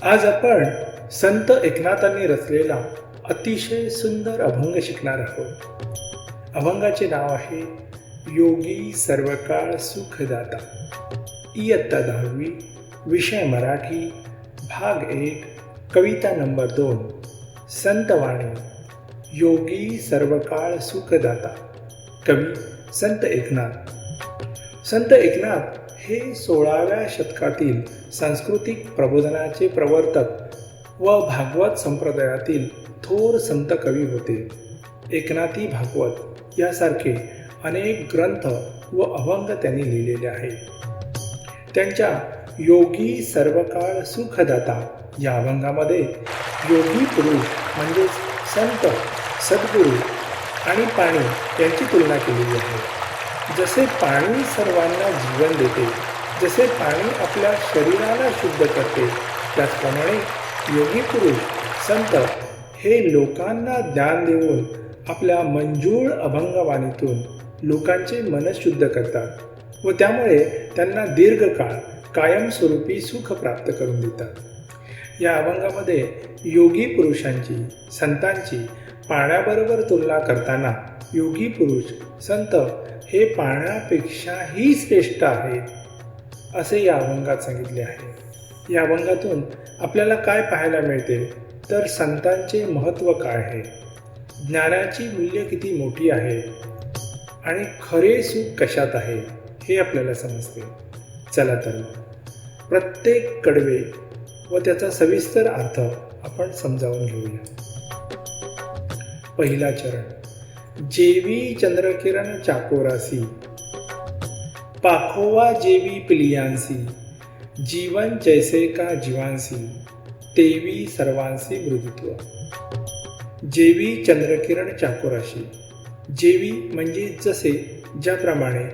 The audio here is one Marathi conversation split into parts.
आज आपण संत एकनाथांनी रचलेला अतिशय सुंदर अभंग शिकणार आहोत. अभंगाचे नाव आहे योगी सर्वकाळ सुखदाता. इयत्ता 10वी, विषय मराठी, भाग 1, कविता नंबर 2. संतवाणी. योगी सर्वकाळ सुखदाता. कवी संत एकनाथ. संत एकनाथ हे 16व्या शतकातील सांस्कृतिक प्रबोधनाचे प्रवर्तक व भागवत संप्रदायातील थोर संत कवी होते. एकनाथी भागवत यासारखे अनेक ग्रंथ व अभंग त्यांनी लिहिलेले आहेत. त्यांच्या योगी सर्वकाळ सुखदाता या अभंगामध्ये योगी पुरुष म्हणजेच संत, सद्गुरू आणि पाणी यांची तुलना केलेली आहे. जसे पाणी सर्वांना जीवन देते, जसे पाणी आपल्या शरीराला शुद्ध करते, त्याचप्रमाणे योगी पुरुष संत हे लोकांना ज्ञान देऊन आपल्या मंजूळ अभंगवाणीतून लोकांचे मन शुद्ध करतात व त्यामुळे त्यांना दीर्घकाळ कायमस्वरूपी सुख प्राप्त करून देतात. या अभंगामध्ये योगी पुरुषांची, संतांची पाण्याबरोबर तुलना करताना योगी पुरुष संत हे पाण्यापेक्षाही श्रेष्ठ आहेत असे या अभंगात सांगितले आहे. या अभंगातून आपल्याला काय पाहायला मिळते तर संतांचे महत्त्व काय आहे, ज्ञानाची मूल्य किती मोठी आहे आणि खरे सुख कशात आहे हे आपल्याला समजते. चला तर प्रत्येक कडवे व त्याचा सविस्तर अर्थ आपण समजावून घेऊया. पहिला चरण. जेवी चंद्रकिरण चाकोरासी, पाखोवा जेवी पिलियांसी, जीवन जैसे का जीवांसी, तेवी सर्वांसी मृदुत्व. जेवी चंद्रकिरण चाकोराशी. जेवी म्हणजे जसे, ज्याप्रमाणे,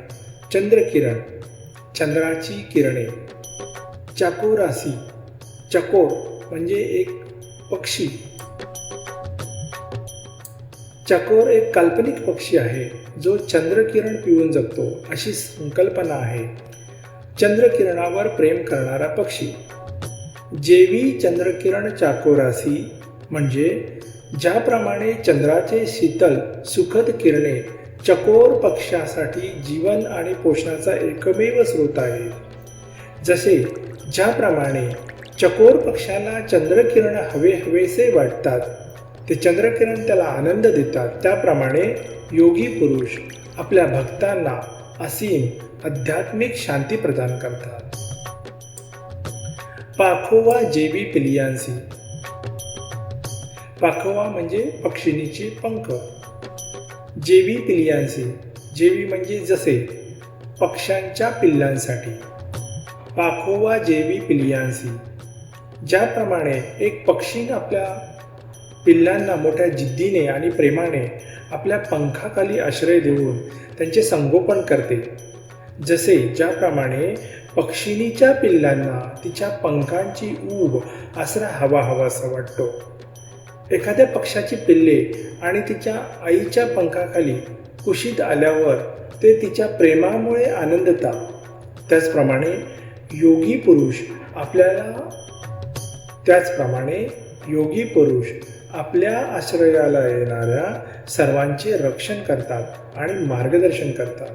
चंद्रकिरण चंद्राची किरणे, चाकोरासी चकोर म्हणजे एक पक्षी. चकोर एक काल्पनिक पक्षी आहे जो चंद्रकिरण पिऊन जगतो अशी संकल्पना आहे. चंद्रकिरणावर प्रेम करणारा पक्षी. जेवी चंद्रकिरण चाकोरासी म्हणजे ज्याप्रमाणे चंद्राचे शीतल सुखद किरणे चकोर पक्ष्यासाठी जीवन आणि पोषणाचा एकमेव स्रोत आहे. जसे ज्याप्रमाणे चकोर पक्ष्याला चंद्रकिरण हवेसे वाटतात, ते चंद्रकिरण त्याला आनंद देतात, त्याप्रमाणे योगी पुरुष आपल्या भक्तांना असीम आध्यात्मिक शांती प्रदान करतात. पाखोवा जेवी पिलियांसी. पाखोवा म्हणजे पक्षिणीचे पंख. जेवी पिलियांसी. जेवी म्हणजे जसे, पक्ष्यांच्या पिल्लांसाठी. पाखोवा जेवी पिलियांसी. ज्याप्रमाणे एक पक्षीने आपल्या पिल्लांना मोठ्या जिद्दीने आणि प्रेमाने आपल्या पंखाखाली आश्रय देऊन त्यांचे संगोपन करते, जसे ज्याप्रमाणे पक्षिणीच्या पिल्लांना तिच्या पंखांची ऊब आसरा हवासा वाटतो. एखाद्या पक्षाची पिल्ले आणि तिच्या आईच्या पंखाखाली कुशीत आल्यावर ते तिच्या प्रेमामुळे आनंदतात, त्याचप्रमाणे योगी पुरुष आपल्या आश्रयाला येणाऱ्या सर्वांचे रक्षण करतात आणि मार्गदर्शन करतात.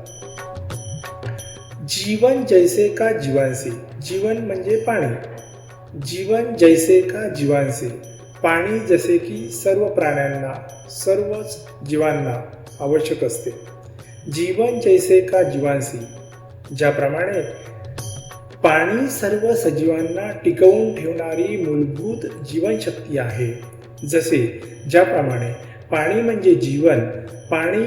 जीवन जैसे का जीवांसी. जीवन म्हणजे पाणी. जीवन जैसे का जीवांसी. पाणी जसे की सर्व प्राण्यांना, सर्वच जीवांना आवश्यक असते. जीवन जैसे का जीवांसी. ज्याप्रमाणे पाणी सर्व सजीवांना टिकवून ठेवणारी मूलभूत जीवनशक्ती आहे, जसे ज्याप्रमाणे पाणी म्हणजे जीवन, पाणी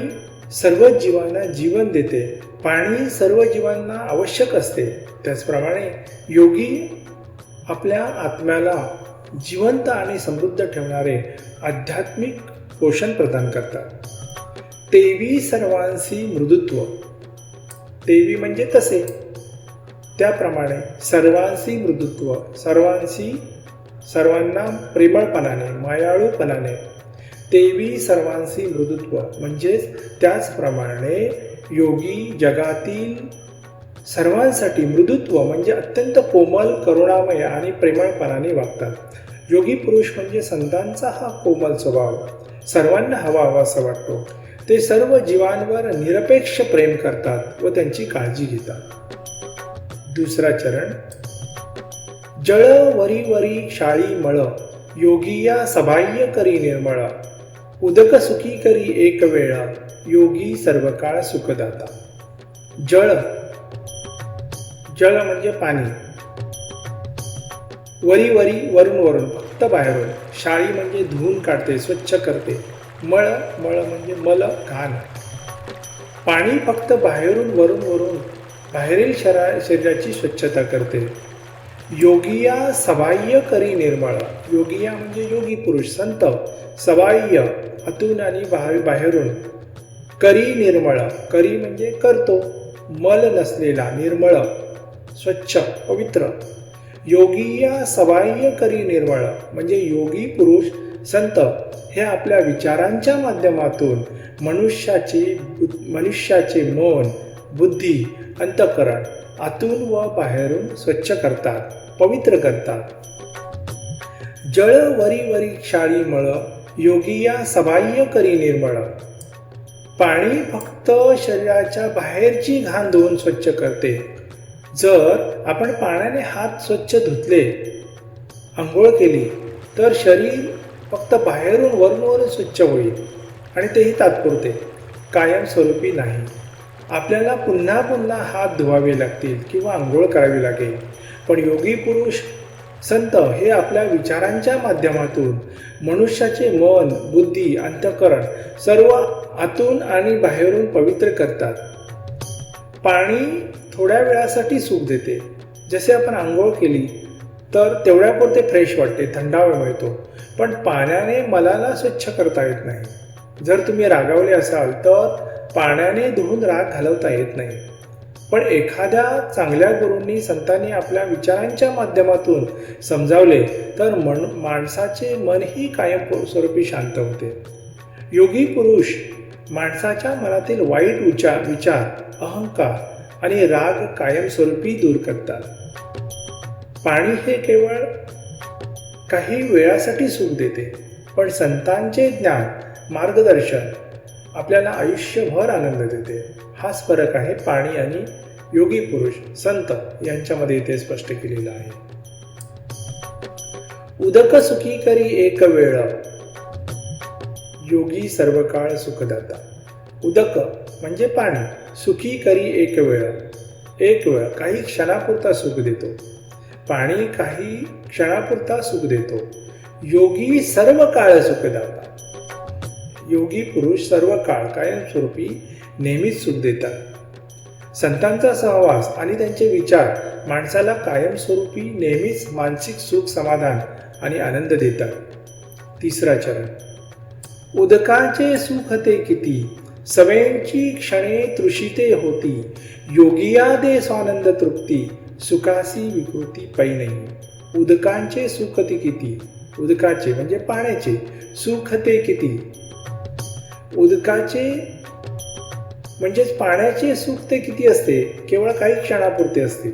सर्व जीवांना जीवन देते, पाणी सर्व जीवांना आवश्यक असते, त्याचप्रमाणे योगी आपल्या आत्म्याला जिवंत आणि समृद्ध ठेवणारे आध्यात्मिक पोषण प्रदान करतात. तेवी सर्वांसी मृदुत्व. तेवी म्हणजे तसे, त्याप्रमाणे सर्वांसी मृदुत्व. सर्वांना प्रेमळपणाने, मायाळूपणाने. तेवी सर्वांसी मृदुत्व म्हणजेच त्याचप्रमाणे योगी जगातील सर्वांसाठी मृदुत्व म्हणजे अत्यंत कोमल, करुणामय आणि प्रेमळपणाने वागतात। योगी पुरुष म्हणजे संतांचा हा कोमल स्वभाव सर्वांना हवा असा वाटतो। ते सर्व जीवांवर निरपेक्ष प्रेम करतात व त्यांची काळजी घेतात। दुसरा चरण। जळ वरी वरी शाळी मळ, योगिया सबाह्य करी निर्मळ, उदक सुखी करी एक वेळा, योगी सर्व काळ सुखदाता। जळ, जळ म्हणजे पाणी, वरी वरी वरून वरून फक्त बाहेरून, शाळी म्हणजे धुवून काढते, स्वच्छ करते, मळ, मळ म्हणजे मल घाण, पाणी फक्त बाहेरून वरून वरून बाहेरील शरीराची स्वच्छता करते। योगिया सबाह्य करी निर्मळ, योगिया म्हणजे योगी पुरुष संत, सबाह्य आतून आणि बाहेरून, करी निर्मळ, करी म्हणजे करतो, मल नसलेला, निर्मळ स्वच्छ पवित्र। योगिया सबाह्य करी निर्मळ म्हणजे योगी पुरुष संत हे आपल्या विचारांच्या माध्यमातून मनुष्याचे मन, बुद्धी, अंतःकरण आतून व बाहेरून स्वच्छ करतात, पवित्र करतात। जळ वरी वरी शाळी मळ, योगिया सबाह्य करी निर्मळ, पाणी फक्त शरीराच्या बाहेरची घाण धुवून स्वच्छ करते। जर आपण पाण्याने हात स्वच्छ धुतले, आंघोळ केली तर शरीर फक्त बाहेरून वरून स्वच्छ होईल आणि तेही तात्पुरते, कायमस्वरूपी नाही। आपल्याला पुन्हा पुन्हा हात धुवावे लागतील किंवा आंघोळ करावी लागेल, पण योगी पुरुष संत हे आपल्या विचारांच्या माध्यमातून मनुष्याचे मन, बुद्धी, अंतःकरण सर्व आतून आणि बाहेरून पवित्र करतात। पाणी थोड्या वेळासाठी सुख देते, जसे आपण आंघोळ केली तर तेवढ्यापुरते फ्रेश वाटते, थंडावा मिळतो, पण पाण्याने मलाला स्वच्छ करता येत नाही। जर तुम्ही रागावले असाल तर पाण्याने धुवून राग घालवता येत नाही, पण एखाद्या चांगल्या गुरूंनी, संतांनी आपल्या विचारांच्या माध्यमातून समजावले तर माणसाचे मनही कायमस्वरूपी शांत होते। योगी पुरुष माणसाच्या मनातील वाईट विचार, अहंकार आणि राग कायमस्वरूपी दूर करतात। पाणी हे केवळ काही वेळासाठी सुख देते, पण संतांचे ज्ञान, मार्गदर्शन आपल्याला आयुष्यभर आनंद देते। हाच फरक आहे पाणी आणि योगी पुरुष संत यांच्यामध्ये इथे स्पष्ट केलेला आहे। उदक सुखी करी एक वेळ, योगी सर्व काळ सुखदाता। उदक म्हणजे पाणी, सुखी करी एक वेळ, एक वेळ काही क्षणापुरता सुख देतो, पाणी काही क्षणापुरता सुख देतो, योगी सर्व काळ सुखदाता। योगी पुरुष सर्व काळ कायमस्वरूपी नेहमीच सुख देतात। संतांचा सहवास आणि त्यांचे विचार माणसाला कायमस्वरूपी नेहमीच मानसिक सुख, समाधान आणि आनंद देतात। तिसरा चरण। उदकाचे सुख ते किती, सवेंची क्षणे तृषिते होती, योगिया दे स्वानंद तृप्ती, सुखासी विकृती पै नाही। उदकांचे सुख ते किती, उदकाचे म्हणजे पाण्याचे, सुख ते किती, उदकाचे म्हणजेच पाण्याचे सुख ते किती असते, केवळ काही क्षणापुरते असते।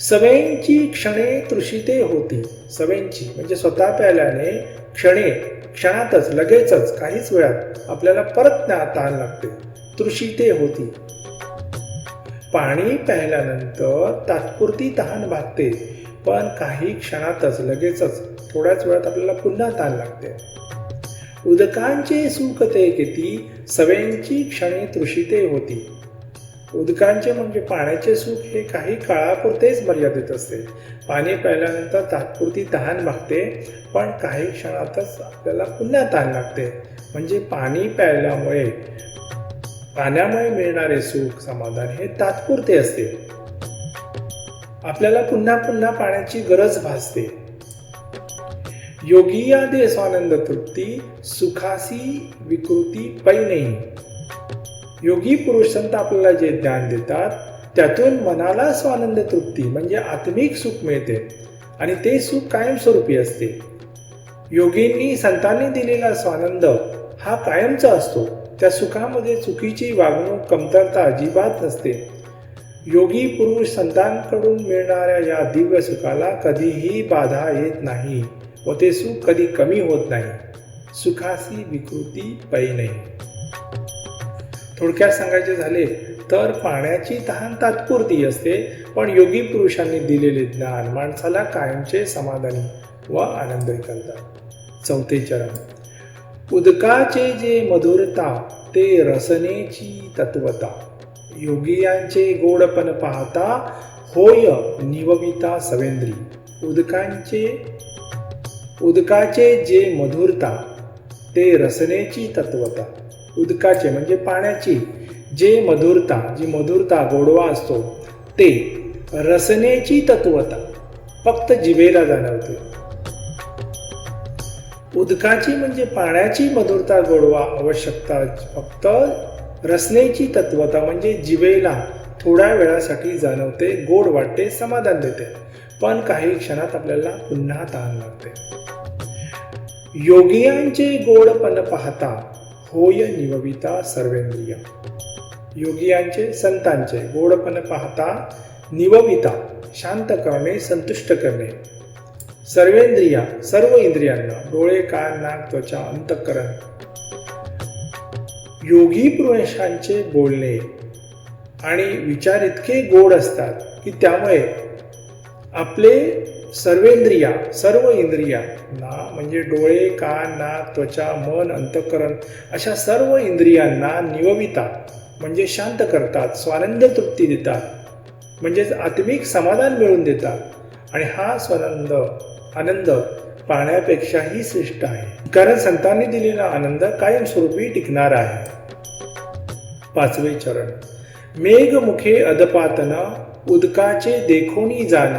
सवेंची क्षणे तृषिते होती, सवेंची म्हणजे स्वतः प्यायल्याने क्षणातच, लगेचच, काहीच वेळात आपल्याला परत तहान लागते, तृषिते होती। पाणी प्यायल्यानंतर तात्पुरती तहान भागते, पण काही क्षणातच, लगेचच, थोड्याच वेळात आपल्याला पुन्हा तहान लागते। उदकांचे सुख ते किती, सवेंची क्षणे तृषिते होती। उदकांचे म्हणजे पाण्याचे सुख हे काही काळापुरतेच मर्यादित असते। पाणी प्यायल्यानंतर तात्पुरती तहान भागते, पण काही क्षणातच आपल्याला पुन्हा तहान लागते, म्हणजे पाण्यामुळे मिळणारे सुख, समाधान हे तात्पुरते असते। आपल्याला पुन्हा पुन्हा पाण्याची गरज भासते। योगिया दे स्वानंद तृप्ती, सुखासी विकृती पै नाही। योगी पुरुष संत आपल्याला जे ज्ञान देतात त्यातून मनाला स्वानंद तृप्ती म्हणजे आत्मिक सुख मिळते आणि ते सुख कायमस्वरूपी असते। योगींनी, संतांनी दिलेला स्वानंद हा कायमचा असतो। त्या सुखामध्ये चुकीची वागणूक, कमतरता अजिबात नसते। योगी पुरुष संतांकडून मिळणाऱ्या या दिव्य सुखाला कधीही बाधा येत नाही व ते सुख कधी कमी होत नाही. सुखासी विकृती पै नाही. थोडक्यात सांगायचे झाले तर पाण्याची तहान तात्पुरती असते, पण योगी पुरुषांनी दिलेले ज्ञान माणसाला कायमचे समाधानी व आनंदी करतात. 4 चरण. उदकाचे जे मधुरता ते रसनेची तत्वता. योगियांचे गोडपण पाहता होय निवविता सवेंद्री. उदकाचे जे मधुरता ते रसनेची तत्वता. उदकाचे म्हणजे पाण्याची जे मधुरता, जी मधुरता गोडवा असतो ते रसनेची तत्वता फक्त जिभेला जाणवते. उदकाची म्हणजे पाण्याची मधुरता गोडवा आवश्यकता फक्त रसनेची तत्वता म्हणजे जिभेला थोड्या वेळासाठी जाणवते, गोड वाटते, समाधान देते, पण काही क्षणात आपल्याला पुन्हा तहान लागते. योगियांचे गोडपण पाहता होय निवविता सर्वेंद्रिय. योगियांचे संतांचे गोडपण पाहता निवविता शांत करणे, संतुष्ट करणे. सर्वेंद्रिया सर्व इंद्रियांना, डोळे, कान, नाक, त्वचा, अंतःकरण. योगी पुरुषांचे बोलणे आणि विचार इतके गोड असतात की त्यामुळे आपले सर्व इंद्रियांना म्हणजे डोळे, कान, नाक, त्वचा, मन, अंतःकरण अशा सर्व इंद्रियांना निवविता म्हणजे शांत करतात, स्वानंद तृप्ती देतात, म्हणजेच आत्मिक समाधान मिळवून देतात. आणि हा स्वानंद आनंद पाण्यापेक्षाही श्रेष्ठ आहे, कारण संतांनी दिलेला आनंद कायमस्वरूपी टिकणार आहे. 5 चरण. मेघमुखे अधपातन उदकाचे देखोनी जान.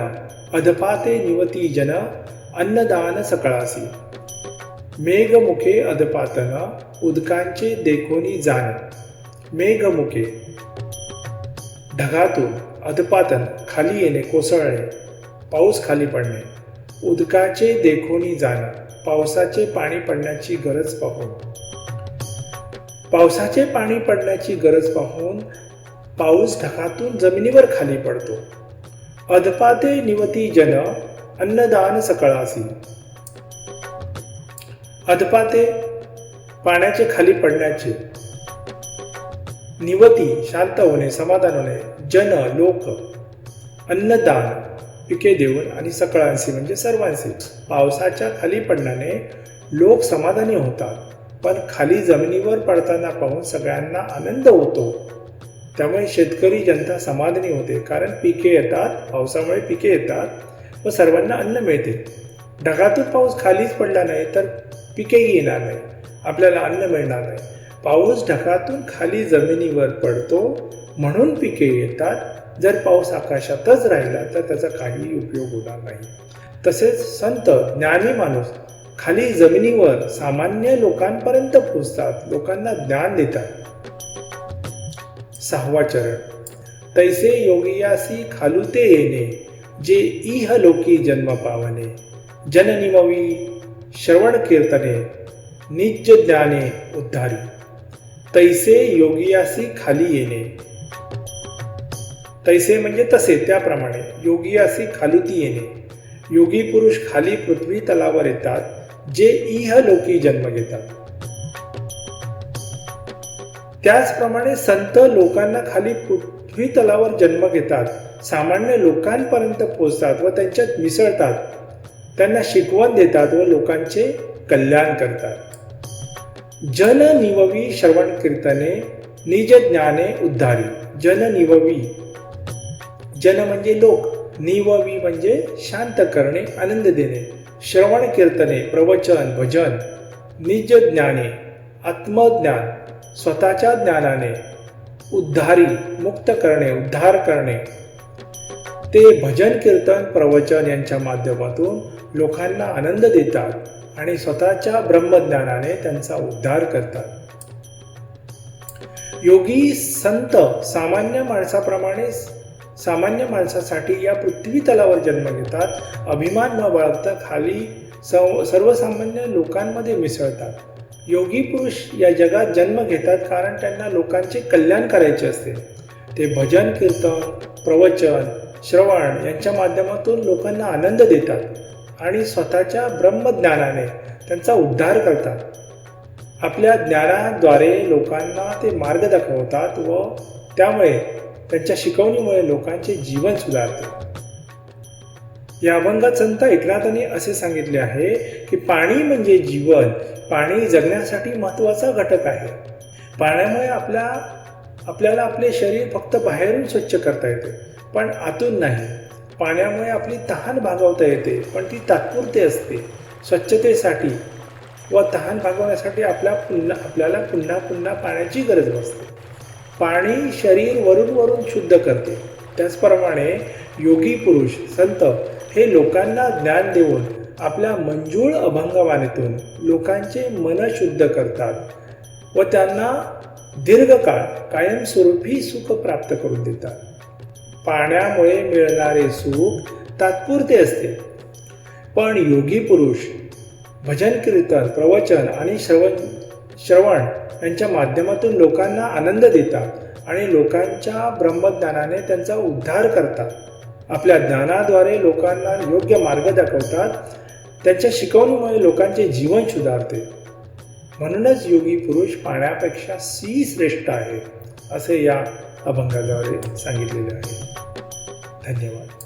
अधपाते निवती जन अन्नदान सकळासी. मेघमुखे अधपातन उदकांचे देखोनी जान. मेघमुखे ढगातून, अधपातन खाली येणे, कोसळणे, पाऊस खाली पडणे. उदकाचे देखोनी जाण पावसाचे पाणी पडण्याची गरज पाहून. पावसाचे पाणी पडण्याची गरज पाहून पाऊस ढगातून जमिनीवर खाली पडतो. अधपाते निवती जन अन्नदान सकळासी. अधपाते पाण्याचे खाली पडण्याचे, निवती शांत होणे, समाधान होणे, जन लोक, अन्नदान पिके देऊन आणि सकळांसी म्हणजे सर्वांसी. पावसाच्या खाली पडण्याने लोक समाधानी होतात, पण खाली जमिनीवर पडताना पाहून सगळ्यांना आनंद होतो. त्यामुळे शेतकरी जनता समाधानी होते, कारण पिके येतात, पावसामुळे पिके येतात व सर्वांना अन्न मिळते. ढगातून पाऊस खालीच पडला नाही तर पिकेही येणार नाही, आपल्याला अन्न मिळणार नाही. पाऊस ढगातून खाली जमिनीवर पडतो म्हणून पिके येतात. जर पाऊस आकाशातच राहिला तर त्याचा काही उपयोग होणार नाही. तसेच संत ज्ञानी माणूस खाली जमिनीवर सामान्य लोकांपर्यंत पोहोचतात, लोकांना ज्ञान देतात. 6 चरण. तैसे योगियासी खालुते येणे जे इह लोकी जन्म पावने. जननिमवी श्रवण कीर्तने निज ज्ञाने उद्धारी. तैसे योगियासी खाली येणे. तैसे म्हणजे तसे, त्याप्रमाणे. योगियासी खालुती येणे. योगी पुरुष खाली पृथ्वी तलावर येतात जे इह लोकी जन्म घेतात. त्याचप्रमाणे संत लोकांना खाली पृथ्वी तलावर जन्म घेतात, सामान्य लोकांपर्यंत पोहोचतात व त्यांच्यात मिसळतात, त्यांना शिकवण देतात व लोकांचे कल्याण करतात. जन निववी श्रवण कीर्तने निज ज्ञाने उद्धारी. जन निववी, जन म्हणजे लोक, निववी म्हणजे शांत करणे, आनंद देणे. श्रवण कीर्तने प्रवचन, भजन. निज ज्ञाने आत्मज्ञान, स्वतःच्या ज्ञानाने. उद्धारी मुक्त करणे, उद्धार करणे. ते भजन, कीर्तन, प्रवचन यांच्या माध्यमातून लोकांना आनंद देतात आणि स्वतःच्या ब्रह्मज्ञानाने त्यांचा उद्धार करतात. योगी संत सामान्य माणसाप्रमाणे सामान्य माणसासाठी या पृथ्वी तलावर जन्म घेतात. अभिमान न बाळगता खाली सर्वसामान्य लोकांमध्ये मिसळतात. योगी पुरुष या जगात जन्म घेतात कारण त्यांना लोकांचे कल्याण करायचे असते. ते भजन कीर्तन, प्रवचन, श्रवण यांच्या माध्यमातून लोकांना आनंद देतात आणि स्वतःच्या ब्रह्मज्ञानाने त्यांचा उद्धार करतात. आपल्या ज्ञानाद्वारे लोकांना ते मार्ग दाखवतात व त्यामुळे त्यांच्या शिकवणीमुळे लोकांचे जीवन सुधारते. या अभंगात संत एकनाथांनी असे सांगितले आहे की पाणी म्हणजे जीवन. पाणी जगण्यासाठी महत्त्वाचा घटक आहे. पाण्यामुळे आपल्याला आपले शरीर फक्त बाहेरून स्वच्छ करता येते, पण आतून नाही. पाण्यामुळे आपली तहान भागवता येते, पण ती तात्पुरती असते. स्वच्छतेसाठी व तहान भागवण्यासाठी आपल्याला पुन्हा पुन्हा पाण्याची गरज असते. पाणी शरीर वरून शुद्ध करते. त्याचप्रमाणे योगी पुरुष संत हे लोकांना ज्ञान देऊन आपल्या मंजूळ अभंगवाणीतून लोकांचे मन शुद्ध करतात व त्यांना दीर्घकाळ कायमस्वरूपी सुख प्राप्त करून देतात. पाण्यामुळे मिळणारे सुख तात्पुरते असते, पण योगी पुरुष भजन कीर्तन, प्रवचन आणि श्रवण यांच्या माध्यमातून लोकांना आनंद देतात आणि लोकांच्या ब्रह्मज्ञानाने त्यांचा उद्धार करतात. आपल्या ज्ञानाद्वारे लोकांना योग्य मार्ग दाखवतात. त्यांच्या शिकवणीमुळे लोकांचे जीवन सुधारते. म्हणूनच योगी पुरुष पाण्यापेक्षा श्रेष्ठ आहे, असे या अभंगाद्वारे सांगितलेले आहे. धन्यवाद.